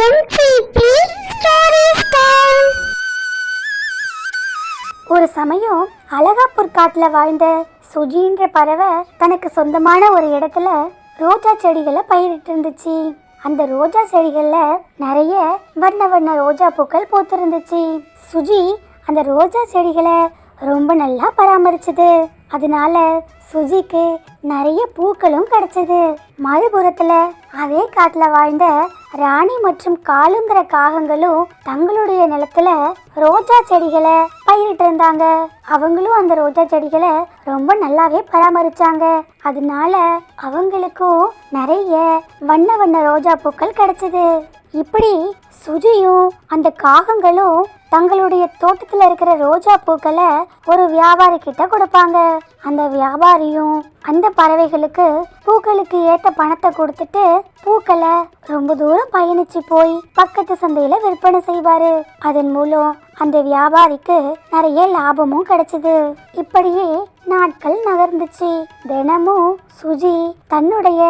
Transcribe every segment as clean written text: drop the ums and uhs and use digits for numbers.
NCP Stories Time. ஒரு சமயம் அழகாப்பூர் காட்டுல வாழ்ந்த சுஜின்ற பறவை தனக்கு சொந்தமான ஒரு இடத்துல ரோஜா செடிகளை பயிரிட்டு இருந்துச்சு. அந்த ரோஜா செடிகள்ல நிறைய வண்ண வண்ண ரோஜா பூக்கள் பூத்திருந்துச்சு. சுஜி அந்த ரோஜா செடிகளை ரொம்ப நல்லா பராமரிச்சது. அதனால சுஜிக்கு நிறைய பூக்களும் கிடைச்சது. மறுபுறத்துல அதே காட்டுல வாழ்ந்த ராணி மற்றும் காலுங்கிற காகங்களும் தங்களுடைய நிலத்துல ரோஜா செடிகளை பயிரிட்டு இருந்தாங்க. அவங்களும் அந்த ரோஜா செடிகளை ரொம்ப நல்லாவே பராமரிச்சாங்க. அதனால அவங்களுக்கும் நிறைய வண்ண வண்ண ரோஜா பூக்கள் கிடைச்சது. இப்படி சுஜியும் அந்த காகங்களும் தங்களுடைய தோட்டத்துல இருக்கிற ரோஜா பூக்களை ஒரு வியாபாரி கிட்ட கொடுப்பாங்க. அந்த வியாபாரியும் அந்த பறவைகளுக்கு பூக்களுக்கு ஏத்த பணத்தை கொடுத்துட்டு பூக்களை ரொம்ப தூரம் பயணிச்சு போய் பக்கத்து சந்தையில விற்பனை செய்வாரு. அதன் மூலம் அந்த வியாபாரிக்கு நிறைய லாபமும் கிடைச்சது. இப்படியே நாட்கள் நகர்ந்துச்சு. தினமும் சுஜி தன்னுடைய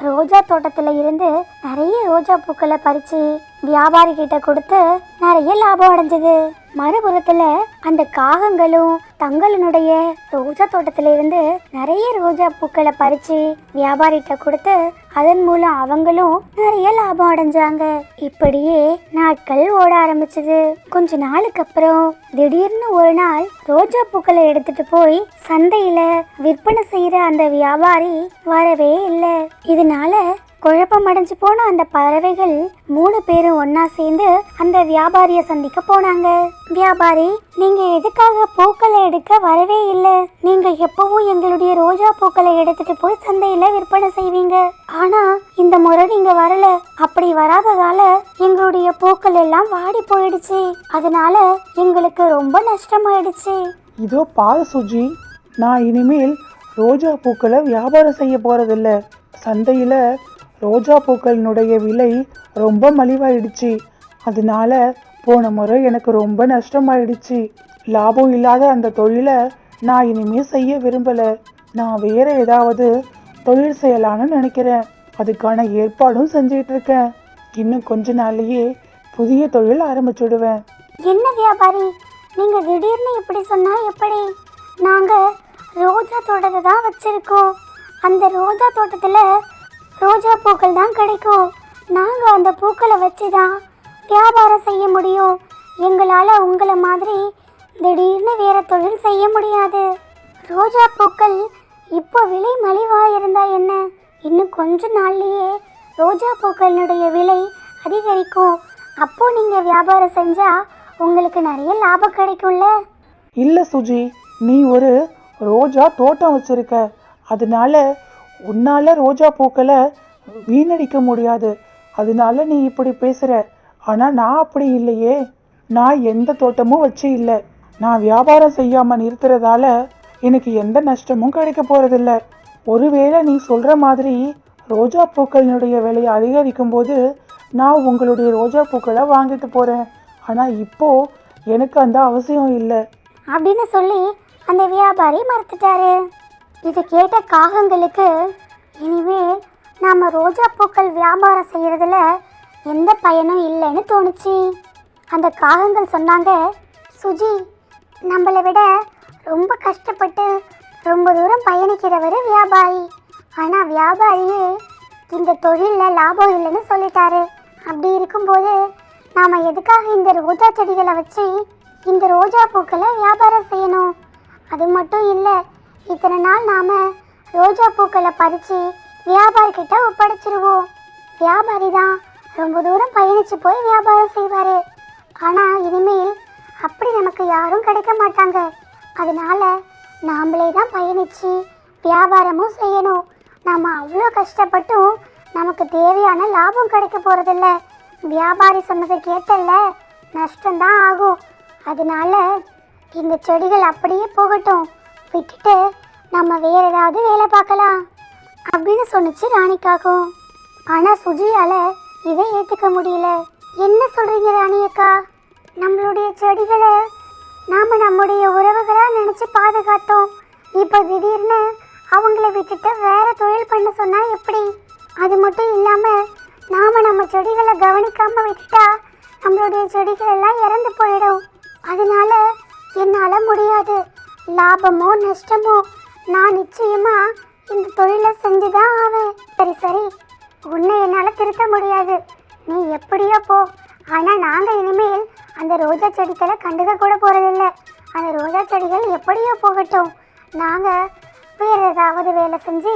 ரோஜா தோட்டத்துல இருந்து நிறைய ரோஜா பூக்களை பறிச்சு வியாபாரி கிட்ட கொடுத்து நிறைய லாபம் அடைஞ்சது. மறுபுறத்துல அந்த காகங்களும் தங்களுடைய ரோஜா தோட்டத்துல இருந்து நிறைய ரோஜா பூக்களை பறிச்சு வியாபாரிகிட்ட கொடுத்து அதன் மூலம் அவங்களும் நிறைய லாபம் அடைஞ்சாங்க. இப்படியே நாட்கள் ஓட ஆரம்பிச்சது. கொஞ்ச நாளுக்கு அப்புறம் திடீர்னு ஒரு நாள் ரோஜா பூக்களை எடுத்துட்டு போய் சந்தையில விற்பனை செய்யற அந்த வியாபாரி வரவே இல்லை. இதனால குழப்பம் அடைஞ்சு போன அந்த பறவைகள் 3 பேரும் ஒன்னா சேர்ந்து அந்த வியாபாரியை சந்திக்க போனாங்க. வியாபாரி, நீங்க எதுக்காக பூக்களை எடுக்க வரவே இல்லை? நீங்க எப்பவும் எங்களுடைய ரோஜா பூக்களை எடுத்துட்டு போய் சந்தையில விற்பனை செய்வீங்க. ஆனா இந்த முறை நீங்க வரல. அப்படி வராததால எங்களுடைய பூக்கள் எல்லாம் வாடி போயிடுச்சு. அதனால எங்களுக்கு ரொம்ப நஷ்டமாயிடுச்சு. இதோ பாரு சுஜி, நான் இனிமேல் ரோஜா பூக்களை வியாபாரம் செய்ய போறதில்ல. சந்தையில ரோஜா பூக்களினுடைய விலை ரொம்ப மலிவாயிடுச்சு. அதனால போன முறை எனக்கு ரொம்ப நஷ்டமாயிடுச்சு. லாபம் இல்லாத அந்த தொழிலை நான் இனிமே செய்ய விரும்பல. நான் வேற ஏதாவது தொழில் செய்யலான்னு நினைக்கிறேன். அதுக்கான ஏற்பாடும் செஞ்சுட்டு இருக்கேன். இன்னும் கொஞ்ச நாள்லயே புதிய தொழில் ஆரம்பிச்சுடுவேன். என்ன வியாபாரி, நீங்க திடீர்னு இப்படி சொன்னா எப்படி? நாங்க ரோஜா தோட்டத்தை தான் வச்சிருக்கோம். அந்த ரோஜா தோட்டத்துல ரோஜா பூக்கள் தான் கிடைக்கும். நாங்க அந்த பூக்களை வச்சு தான் வியாபாரம் செய்ய முடியும். எங்களால் உங்களை மாதிரி திடீர்னு வேற தொழில் செய்ய முடியாது. ரோஜா பூக்கள் இப்போ விலை மலிவாக இருந்தா என்ன? இன்னும் கொஞ்ச நாள்லயே ரோஜா பூக்களினுடைய விலை அதிகரிக்கும். அப்போ நீங்க வியாபாரம் செஞ்சா உங்களுக்கு நிறைய லாபம் கிடைக்கும்ல. இல்ல சுஜி, நீ ஒரு ரோஜா தோட்டம் வச்சிருக்க. அதனால உன்னால ரோஜா பூக்களை வீணடிக்க முடியாது. அதனால நீ இப்படி பேசுற. ஆனா நான் அப்படி இல்லையே. நான் எந்த தோட்டமும் வச்சு இல்லை. நான் வியாபாரம் செய்யாம நிறுத்துறதால எனக்கு எந்த நஷ்டமும் கிடைக்க போறதில்ல. ஒருவேளை நீ சொல்ற மாதிரி ரோஜா பூக்களினுடைய விலையை அதிகரிக்கும் போது நான் உங்களுடைய ரோஜா பூக்களை வாங்கிட்டு போறேன். ஆனா இப்போ எனக்கு அந்த அவசியம் இல்லை அப்படின்னு சொல்லி அந்த வியாபாரி மறுத்துட்டாரு. இதை கேட்ட காகங்களுக்கு இனிமேல் நாம் ரோஜா பூக்கள் வியாபாரம் செய்கிறதுல எந்த பயனும் இல்லைன்னு தோணுச்சு. அந்த காகங்கள் சொன்னாங்க, சுஜி, நம்மளை விட ரொம்ப கஷ்டப்பட்டு ரொம்ப தூரம் பயணிக்கிறவர் வியாபாரி. ஆனால் வியாபாரியே இந்த தொழிலில் லாபம் இல்லைன்னு சொல்லிட்டாரு. அப்படி இருக்கும்போது நாம் எதுக்காக இந்த ரோஜா செடிகளை வச்சு இந்த ரோஜா பூக்களை வியாபாரம் செய்யணும்? அது மட்டும் இல்லை, இத்தனை நாள் நாம் ரோஜா பூக்களை பறித்து வியாபாரிக்கிட்ட ஒப்படைச்சிருவோம். வியாபாரி தான் ரொம்ப தூரம் பயணித்து போய் வியாபாரம் செய்வார். ஆனால் இனிமேல் அப்படி நமக்கு யாரும் கிடைக்க மாட்டாங்க. அதனால் நாமளே தான் பயணித்து வியாபாரமும் செய்யணும். நாம் அவ்வளோ கஷ்டப்பட்டும் நமக்கு தேவையான லாபம் கிடைக்க போகிறதில்ல. வியாபாரி சொன்னதை கேட்டல்ல, நஷ்டம்தான் ஆகும். அதனால இந்த செடிகள் அப்படியே போகட்டும், விட்டுட்டு நம்ம வேற ஏதாவது வேலை பார்க்கலாம் அப்படின்னு சொன்னிச்சு ராணிக்காகும். ஆனால் சுஜியால் இதை ஏற்றுக்க முடியல. என்ன சொல்கிறீங்க ராணி அக்கா? நம்மளுடைய செடிகளை நாம் நம்முடைய உறவுகளாக நினச்சி பாதுகாத்தோம். இப்போ திடீர்னு அவங்கள விட்டுட்டு வேற தொழில் பண்ண சொன்னால் எப்படி? அது மட்டும் இல்லாமல் நாம நம்ம செடிகளை கவனிக்காம விட்டுட்டா நம்மளுடைய செடிகள் எல்லாம் இறந்து போயிடும். அதனால என்னால முடியாது. லாபமோ நஷ்டமோ நான் நிச்சயமா இந்த தொழிலை செஞ்சுதான் ஆவேன். சரி சரி, உன்னை என்னால் திருத்த முடியாது, நீ எப்படியோ போ. ஆனால் நாங்கள் இனிமேல் அந்த ரோஜா செடிகளை கண்டுக்க கூட போகிறதில்ல. அந்த ரோஜா செடிகள் எப்படியோ போகட்டும், நாங்கள் வேறு ஏதாவது வேலை செஞ்சு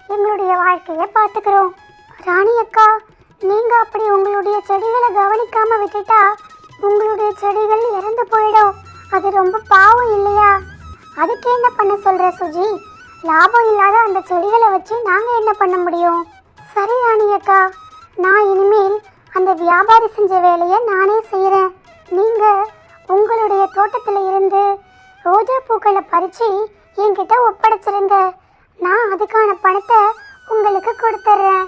எங்களுடைய வாழ்க்கையை பார்த்துக்கிறோம். ராணி அக்கா, நீங்கள் அப்படி உங்களுடைய செடிகளை கவனிக்காமல் விட்டுட்டா உங்களுடைய செடிகள் இறந்து போயிடும். அது ரொம்ப பாவம் இல்லையா? அதுக்கு என்ன பண்ண சொல்கிற சுஜி? லாபம் இல்லாத அந்த செடிகளை வச்சு நாங்கள் என்ன பண்ண முடியும்? சரி ராணி அக்கா, நான் இனிமேல் அந்த வியாபாரி செஞ்ச வேலையை நானே செய்கிறேன். நீங்கள் உங்களுடைய தோட்டத்தில் இருந்து ரோஜா பூக்களை பறித்து என்கிட்ட ஒப்படைச்சிருங்க. நான் அதுக்கான பணத்தை உங்களுக்கு கொடுத்துட்றேன்.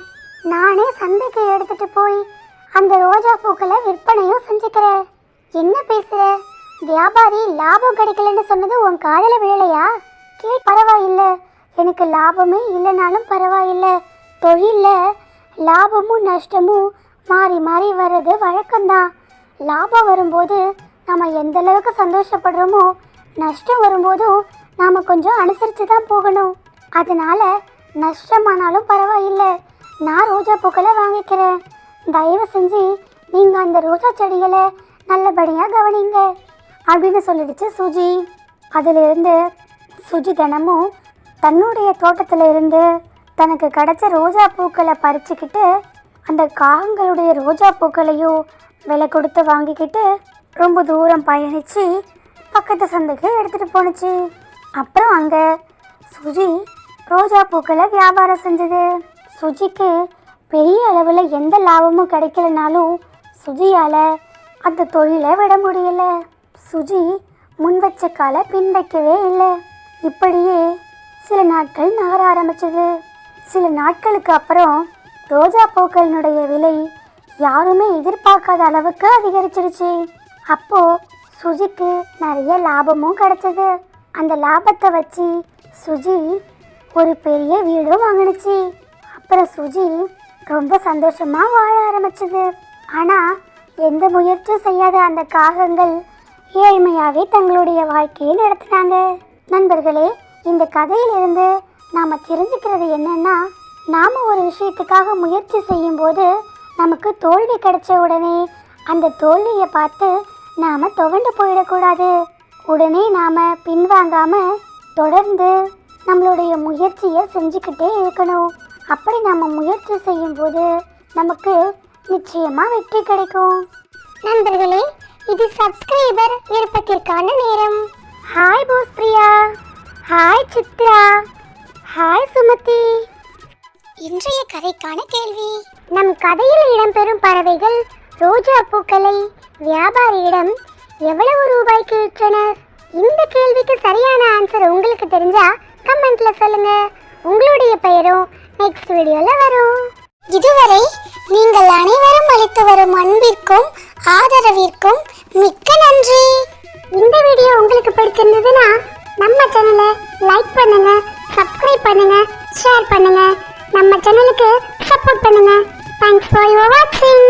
நானே சந்தைக்கு எடுத்துகிட்டு போய் அந்த ரோஜா பூக்களை விற்பனையும் செஞ்சுக்கிறேன். என்ன பேசுகிற? வியாபாரி லாபம் கிடைக்கலன்னு சொன்னது உன் காதில் விழலையா? பரவாயில்லை, எனக்கு லாபமே இல்லைனாலும் பரவாயில்லை. தொழிலில் லாபமும் நஷ்டமும் மாறி மாறி வர்றது வழக்கம்தான். லாபம் வரும்போது நம்ம எந்த அளவுக்கு சந்தோஷப்படுறோமோ, நஷ்டம் வரும்போதும் நாம் கொஞ்சம் அனுசரித்து தான் போகணும். அதனால நஷ்டமானாலும் பரவாயில்லை, நான் ரோஜா பூக்களை வாங்கிக்கிறேன். தயவு செஞ்சு நீங்கள் அந்த ரோஜா செடிகளை நல்லபடியாக கவனிங்க அப்படின்னு சொல்லிடுச்சு சுஜி. அதிலிருந்து சுஜி தினமும் தன்னுடைய தோட்டத்தில் இருந்து தனக்கு கிடைச்ச ரோஜா பூக்களை பறிச்சுக்கிட்டு அந்த காகங்களுடைய ரோஜா பூக்களையும் விலை கொடுத்து வாங்கிக்கிட்டு ரொம்ப தூரம் பயணித்து பக்கத்து சந்தைக்கு எடுத்துகிட்டு போணுச்சு. அப்புறம் அங்கே சுஜி ரோஜா பூக்களை வியாபாரம் செஞ்சது. சுஜிக்கு பெரிய அளவில் எந்த லாபமும் கிடைக்கலனாலும் சுஜியால் அந்த தொழிலை விட முடியல. சுஜி முன் வச்ச காலை பின் வைக்கவே இல்லை. இப்படியே சில நாட்கள் நகர ஆரம்பிச்சது. சில நாட்களுக்கு அப்புறம் ரோஜா பூக்களினுடைய விலை யாருமே எதிர்பார்க்காத அளவுக்கு அதிகரிச்சிடுச்சு. அப்போது சுஜிக்கு நிறைய லாபமும் கிடைச்சது. அந்த லாபத்தை வச்சு சுஜி ஒரு பெரிய வீடும் வாங்கினுச்சு. அப்புறம் சுஜி ரொம்ப சந்தோஷமாக வாழ ஆரம்பிச்சது. ஆனால் எந்த முயற்சியும் செய்யாத அந்த காகங்கள் ஏழ்மையாகவே தங்களுடைய வாழ்க்கையை நடத்தினாங்க. நண்பர்களே, இந்த கதையிலிருந்து நாம் தெரிஞ்சுக்கிறது என்னன்னா, நாம் ஒரு விஷயத்துக்காக முயற்சி செய்யும்போது நமக்கு தோல்வி கிடைச்ச உடனே அந்த தோல்வியை பார்த்து நாம் துவண்டு போயிடக்கூடாது. உடனே நாம் பின்வாங்காமல் தொடர்ந்து நம்மளுடைய முயற்சியை செஞ்சுக்கிட்டே இருக்கணும். அப்படி நம்ம முயற்சி செய்யும்போது நமக்கு நிச்சயமாக வெற்றி கிடைக்கும். நண்பர்களே, இது சப்ஸ்கிரைபர் விருப்பத்திற்கான நேரம். Hi Bose Priya, hi Chitra, hi Sumathi. இன்றைய கதைக்கான கேள்வி: நம் கதையில் இடம்பெறும் பறவைகள் ரோஜா பூக்களை வியாபாரியிடம் எவ்வளவு ரூபாய்க்கு விற்றனர்? இந்த கேள்விக்கு சரியான ஆன்சர் உங்களுக்கு தெரிஞ்சா கமெண்ட்ல சொல்லுங்க. உங்களுடைய பெயரும் நெக்ஸ்ட் வீடியோல வரும். இதுவரை நீங்கள் அனைவரும் அளித்து வரும் அன்பிற்கும் ஆதரவிற்கும் மிக்க நன்றி. இந்த வீடியோ உங்களுக்கு பிடிச்சிருந்ததுன்னா நம்ம சேனலை லைக் பண்ணுங்க, சப்ஸ்கிரைப் பண்ணுங்க, ஷேர் பண்ணுங்க, நம்ம சேனலுக்கு சப்போர்ட் பண்ணுங்க. தேங்க்ஸ் ஃபார் யுவர் வாட்சிங்.